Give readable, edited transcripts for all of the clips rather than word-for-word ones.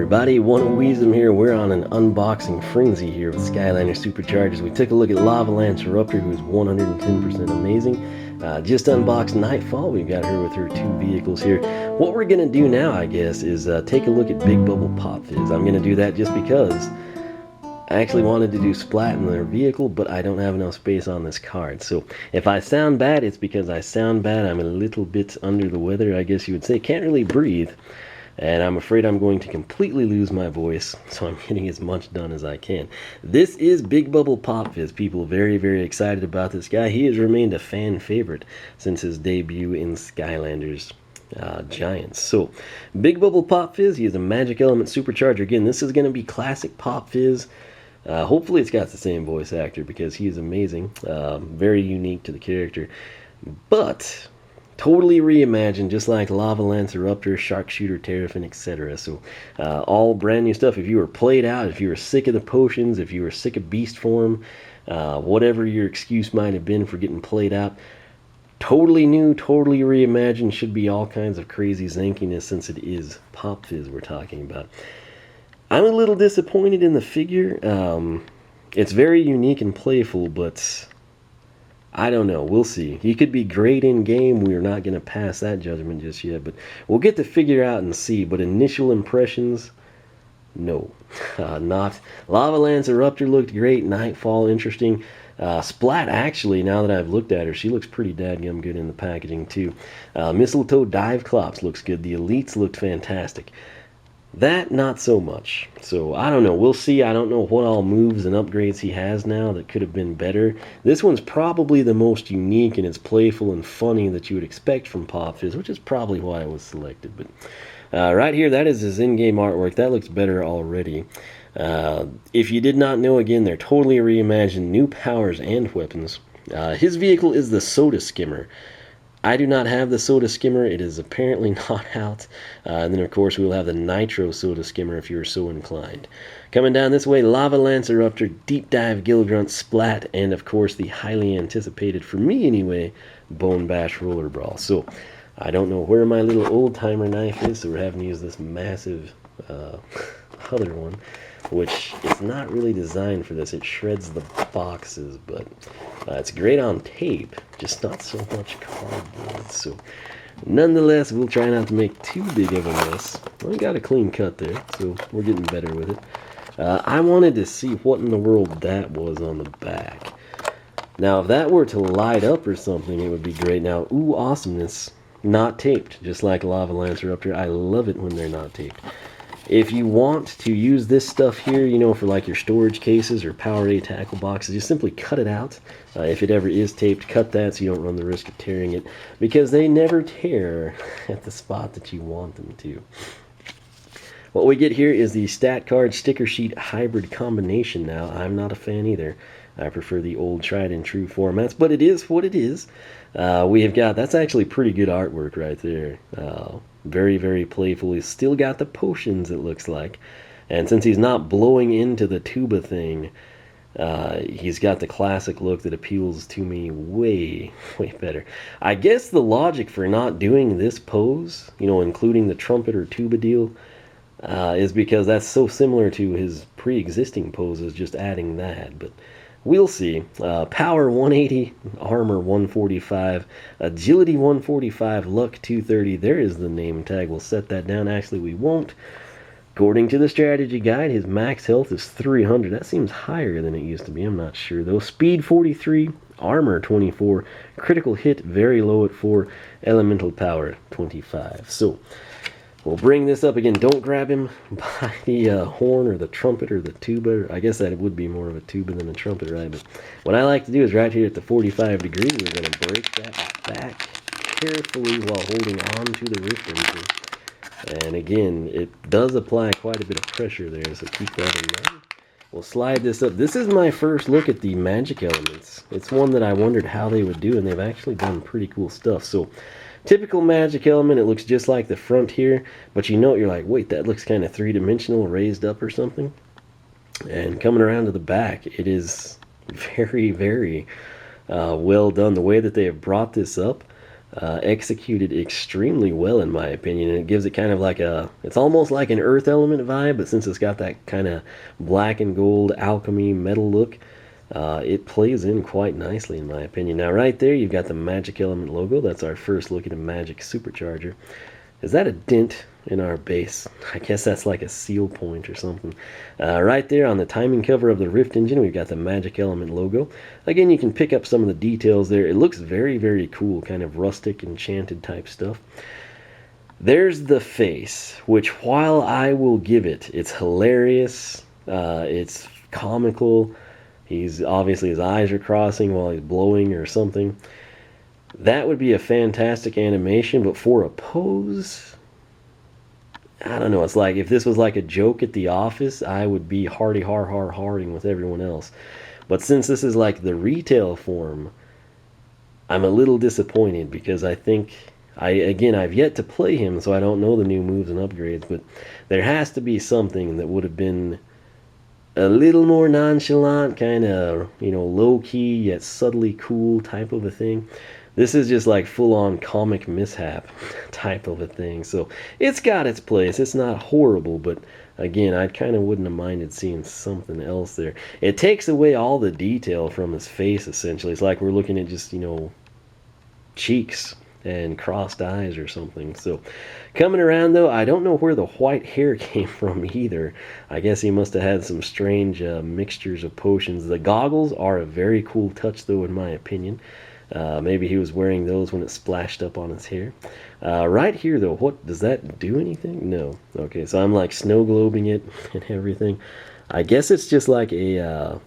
everybody, One Weasem here. We're on an unboxing frenzy here with Skylanders SuperChargers. We took a look at Lava Lanceruptor, who is 110% amazing. Just unboxed Nightfall. We've got her with her two vehicles here. What we're going to do now, I guess, is take a look at Big Bubble Pop Fizz. I'm going to do that just because I actually wanted to do Splat in their vehicle, but I don't have enough space on this card. So if I sound bad, it's because I sound bad. I'm a little bit under the weather, I guess you would say. Can't really breathe. And I'm afraid I'm going to completely lose my voice, so I'm getting as much done as I can. This is Big Bubble Pop Fizz. People are very, very excited about this guy. He has remained a fan favorite since his debut in Skylanders Giants. So, Big Bubble Pop Fizz, he is a Magic Element Supercharger. Again, this is going to be classic Pop Fizz. Hopefully it's got the same voice actor because he is amazing. Very unique to the character. But totally reimagined, just like Lava Lanceruptor, Sharkshooter, Terrafin, etc. So all brand new stuff. If you were played out, if you were sick of the potions, if you were sick of beast form, whatever your excuse might have been for getting played out, totally new, totally reimagined. Should be all kinds of crazy zankiness since it is Pop Fizz we're talking about. I'm a little disappointed in the figure. It's very unique and playful, but I don't know. We'll see. He could be great in game. We're not going to pass that judgment just yet, but we'll get to figure out and see. But initial impressions, no, not. Lava Lanceruptor looked great. Nightfall, interesting. Splat, actually, now that I've looked at her, she looks pretty dadgum good in the packaging too. Mistletoe Diveclops looks good. The Elites looked fantastic. That, not so much. So, I don't know. We'll see. I don't know what all moves and upgrades he has now that could have been better. This one's probably the most unique, and it's playful and funny that you would expect from Pop Fizz, which is probably why it was selected. But right here, that is his in-game artwork. That looks better already. If you did not know, again, they're totally reimagined new powers and weapons. His vehicle is the Soda Skimmer. I do not have the Soda Skimmer. It is apparently not out. And then, of course, we will have the Nitro Soda Skimmer if you are so inclined. Coming down this way, Lava Lanceruptor, Deep Dive Gilgrunt, Splat, and, of course, the highly anticipated, for me anyway, Bone Bash Roller Brawl. So, I don't know where my little old-timer knife is, so we're having to use this massive other one, which is not really designed for this. It shreds the boxes, but it's great on tape, just not so much cardboard. So nonetheless, we'll try not to make too big of a mess. We got a clean cut there, so we're getting better with it. I wanted to see what in the world that was on the back. Now, if that were to light up or something, it would be great. Now, ooh, awesomeness. Not taped, just like Lava Lanceruptor. I love it when they're not taped. If you want to use this stuff here, you know, for like your storage cases or Powerade tackle boxes, just simply cut it out. If it ever is taped, cut that so you don't run the risk of tearing it, because they never tear at the spot that you want them to. What we get here is the stat card sticker sheet hybrid combination. Now, I'm not a fan either. I prefer the old tried and true formats, but it is what it is. We have got, that's actually pretty good artwork right there. Very, very playful. He's still got the potions, it looks like. And since he's not blowing into the tuba thing, he's got the classic look that appeals to me way, way better. I guess the logic for not doing this pose, you know, including the trumpet or tuba deal, is because that's so similar to his pre-existing poses, just adding that. But we'll see. Power 180, Armor 145, Agility 145, Luck 230. There is the name tag. We'll set that down. Actually, we won't. According to the strategy guide, his max health is 300. That seems higher than it used to be. I'm not sure, though. Speed 43, Armor 24, Critical Hit very low at 4, Elemental Power 25. So we'll bring this up again. Don't grab him by the horn or the trumpet or the tuba. I guess that it would be more of a tuba than a trumpet, right? But what I like to do is right here at the 45 degree, we're going to break that back carefully while holding on to the wrist region. And again, it does apply quite a bit of pressure there, so keep that in mind. We'll slide this up. This is my first look at the magic elements. It's one that I wondered how they would do, and they've actually done pretty cool stuff. So typical magic element, it looks just like the front here, but you know, you're like, wait, that looks kind of three-dimensional, raised up or something. And coming around to the back, it is very, very well done. The way that they have brought this up, executed extremely well in my opinion, and it gives it kind of like it's almost like an earth element vibe, but since it's got that kind of black and gold alchemy metal look, it plays in quite nicely in my opinion. Now right there you've got the magic element logo. That's our first look at a magic supercharger. Is that a dent in our base? I guess that's like a seal point or something. Right there on the timing cover of the Rift engine, we've got the Magic Element logo. Again, you can pick up some of the details there. It looks very, very cool, kind of rustic, enchanted type stuff. There's the face, which while I will give it, it's hilarious, it's comical. He's obviously, his eyes are crossing while he's blowing or something. That would be a fantastic animation, but for a pose, I don't know. It's like if this was like a joke at the office, I would be harding with everyone else. But since this is like the retail form, I'm a little disappointed because I think, I've yet to play him, so I don't know the new moves and upgrades, but there has to be something that would have been a little more nonchalant, kind of, low-key yet subtly cool type of a thing. This is just like full-on comic mishap type of a thing. So it's got its place. It's not horrible, but again, I kind of wouldn't have minded seeing something else there. It takes away all the detail from his face, essentially. It's like we're looking at just, cheeks and crossed eyes or something. So coming around though, I don't know where the white hair came from either. I guess he must have had some strange mixtures of potions. The goggles are a very cool touch though, in my opinion. Maybe he was wearing those when it splashed up on his hair. Right here though, what does that do? Anything? No. Okay, so I'm like snow globing it and everything. I guess it's just like a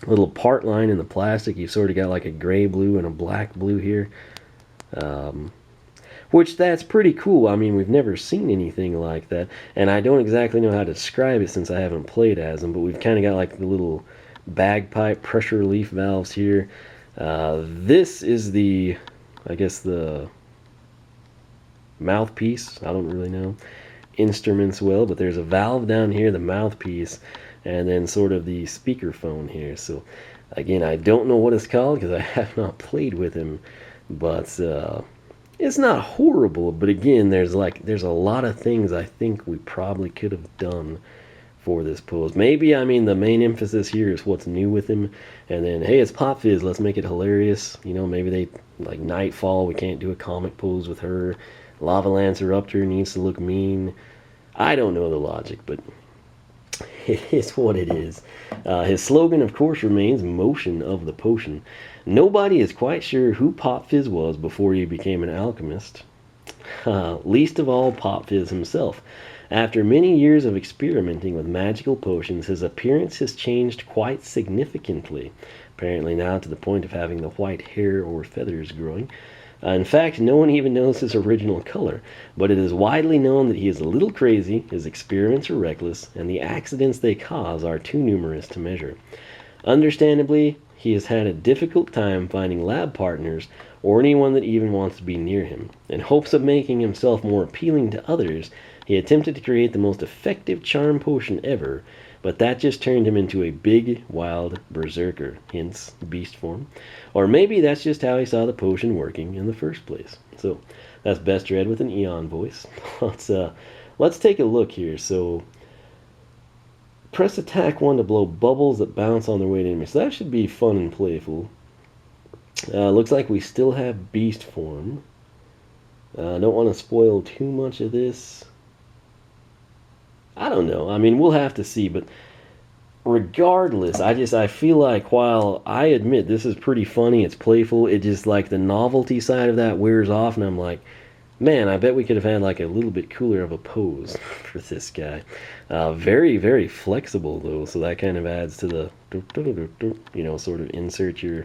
little part line in the plastic. You've sort of got like a gray blue and a black blue here, which that's pretty cool. I mean, we've never seen anything like that, and I don't exactly know how to describe it since I haven't played as them, but we've kind of got like the little bagpipe pressure relief valves here. This is I guess the mouthpiece. I don't really know instruments well, but there's a valve down here, the mouthpiece, and then sort of the speakerphone here. So again, I don't know what it's called because I have not played with him, but it's not horrible. But again, there's a lot of things I think we probably could have done for this pose. Maybe, I mean, the main emphasis here is what's new with him, and then, hey, it's Pop Fizz, let's make it hilarious. Maybe they, like Nightfall, we can't do a comic pose with her. Lava Lanceruptor needs to look mean. I don't know the logic, but it is what it is. His slogan, of course, remains Motion of the Potion. Nobody is quite sure who Pop Fizz was before he became an alchemist. Least of all Pop Fizz himself. After many years of experimenting with magical potions, his appearance has changed quite significantly, apparently now to the point of having the white hair or feathers growing. In fact, no one even knows his original color, but it is widely known that he is a little crazy, his experiments are reckless, and the accidents they cause are too numerous to measure. Understandably, he has had a difficult time finding lab partners or anyone that even wants to be near him. In hopes of making himself more appealing to others, he attempted to create the most effective charm potion ever, but that just turned him into a big, wild berserker, hence beast form. Or maybe that's just how he saw the potion working in the first place. So that's Best Red with an Eon voice. Let's take a look here. So press attack 1 to blow bubbles that bounce on their way to enemies. So that should be fun and playful. Looks like we still have beast form. Don't want to spoil too much of this. I don't know. I mean, we'll have to see, but regardless, I feel like while I admit this is pretty funny, it's playful, it just like the novelty side of that wears off, and I'm like, man, I bet we could have had like a little bit cooler of a pose for this guy. Very, very flexible though, so that kind of adds to the, sort of insert your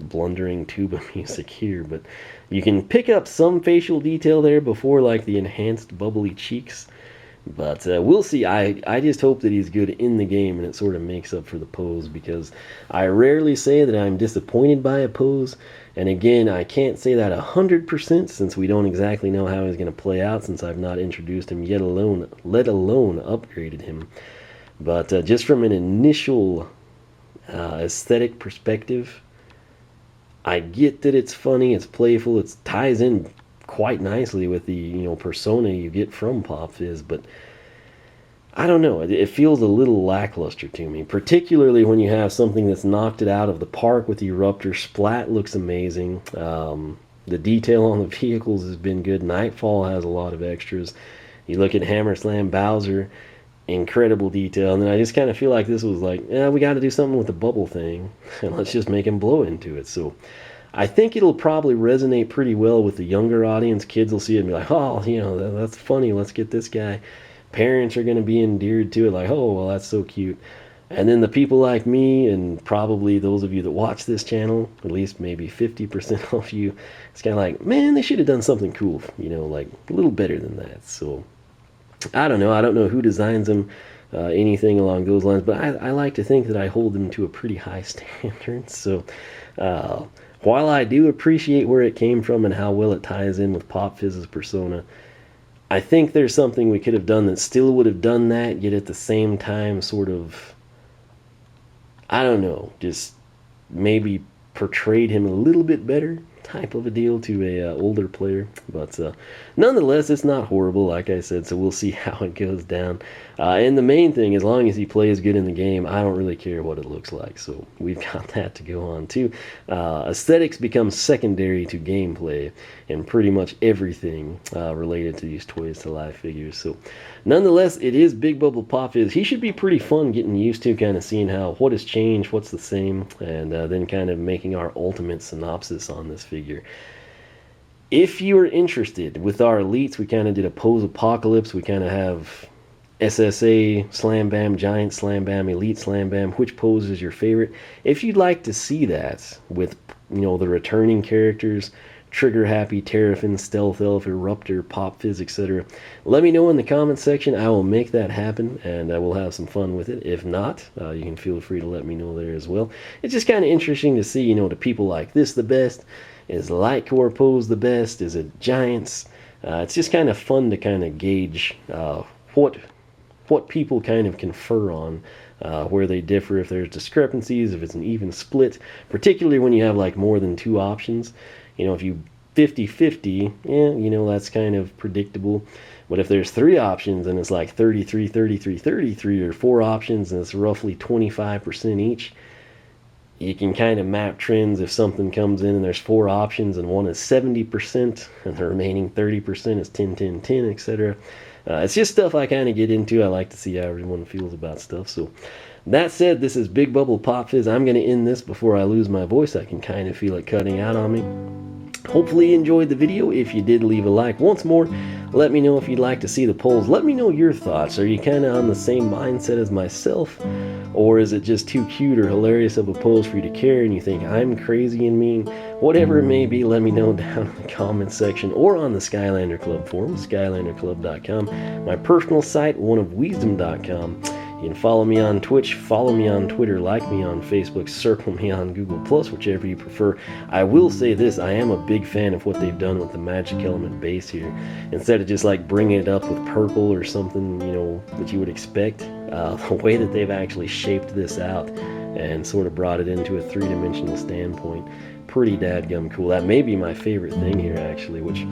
blundering tuba music here, but you can pick up some facial detail there before like the enhanced bubbly cheeks, but we'll see. I just hope that he's good in the game and it sort of makes up for the pose, because I rarely say that I'm disappointed by a pose, and again, I can't say that 100% since we don't exactly know how he's going to play out, since I've not introduced him let alone upgraded him. But just from an initial aesthetic perspective, I get that it's funny, it's playful, it ties in quite nicely with the, you know, persona you get from Pop Fizz, but I don't know, it feels a little lackluster to me, particularly when you have something that's knocked it out of the park with Eruptor. Splat looks amazing. The detail on the vehicles has been good. Nightfall has a lot of extras. You look at Hammer Slam Bowser, incredible detail. And then I just kind of feel like this was like, yeah, we got to do something with the bubble thing, and let's just make him blow into it. So I think it'll probably resonate pretty well with the younger audience. Kids will see it and be like, oh, you know, that's funny, let's get this guy. Parents are going to be endeared to it, like, oh, well, that's so cute. And then the people like me, and probably those of you that watch this channel, at least maybe 50% of you, it's kind of like, man, they should have done something cool, you know, like a little better than that. So I don't know. I don't know who designs them, anything along those lines, but I like to think that I hold them to a pretty high standard. So while I do appreciate where it came from and how well it ties in with Pop Fizz's persona, I think there's something we could have done that still would have done that, yet at the same time sort of, I don't know, just maybe portrayed him a little bit better type of a deal to a older player. But nonetheless, it's not horrible, like I said, so we'll see how it goes down. And the main thing, as long as he plays good in the game, I don't really care what it looks like, so we've got that to go on too. Aesthetics become secondary to gameplay and pretty much everything related to these Toys to Life figures. So nonetheless, it is Big Bubble Pop Fizz. He should be pretty fun getting used to, kind of seeing how what has changed, what's the same, and then kind of making our ultimate synopsis on this figure. If you are interested with our elites, we kind of did a pose apocalypse. We kind of have SSA, Slam Bam, Giant Slam Bam, Elite Slam Bam. Which pose is your favorite? If you'd like to see that with, you know, the returning characters, Trigger Happy, Terrafin, Stealth Elf, Eruptor, Pop Fizz, etc., let me know in the comments section. I will make that happen, and I will have some fun with it. If not, you can feel free to let me know there as well. It's just kind of interesting to see, you know, do people like this the best? Is Light Core pose the best? Is it Giants? It's just kind of fun to kind of gauge what people kind of confer on, where they differ, if there's discrepancies, if it's an even split, particularly when you have like more than two options. You know, if you 50-50, yeah, you know, that's kind of predictable. But if there's three options and it's like 33, 33, 33, or four options and it's roughly 25% each, you can kind of map trends. If something comes in and there's four options and one is 70% and the remaining 30% is 10, 10, 10, etc. It's just stuff I kind of get into. I like to see how everyone feels about stuff. So that said, this is Big Bubble Pop Fizz. I'm going to end this before I lose my voice. I can kind of feel it cutting out on me. Hopefully you enjoyed the video. If you did, leave a like. Once more, let me know if you'd like to see the polls. Let me know your thoughts. Are you kind of on the same mindset as myself? Or is it just too cute or hilarious of a pose for you to care and you think I'm crazy and mean? Whatever it may be, let me know down in the comments section or on the Skylander Club forum, skylanderclub.com. My personal site, oneofwisdom.com. You can follow me on Twitch, follow me on Twitter, like me on Facebook, circle me on Google+, whichever you prefer. I will say this, I am a big fan of what they've done with the Magic Element base here. Instead of just like bringing it up with purple or something, you know, that you would expect, the way that they've actually shaped this out and sort of brought it into a three-dimensional standpoint, pretty dadgum cool. That may be my favorite thing here, actually, which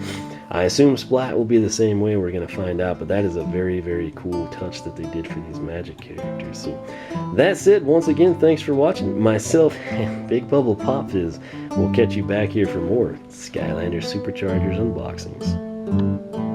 I assume Splat will be the same way. We're going to find out, but that is a very, very cool touch that they did for these Magic characters. So that's it. Once again, thanks for watching. Myself and Big Bubble Pop Fizz will catch you back here for more Skylanders SuperChargers unboxings.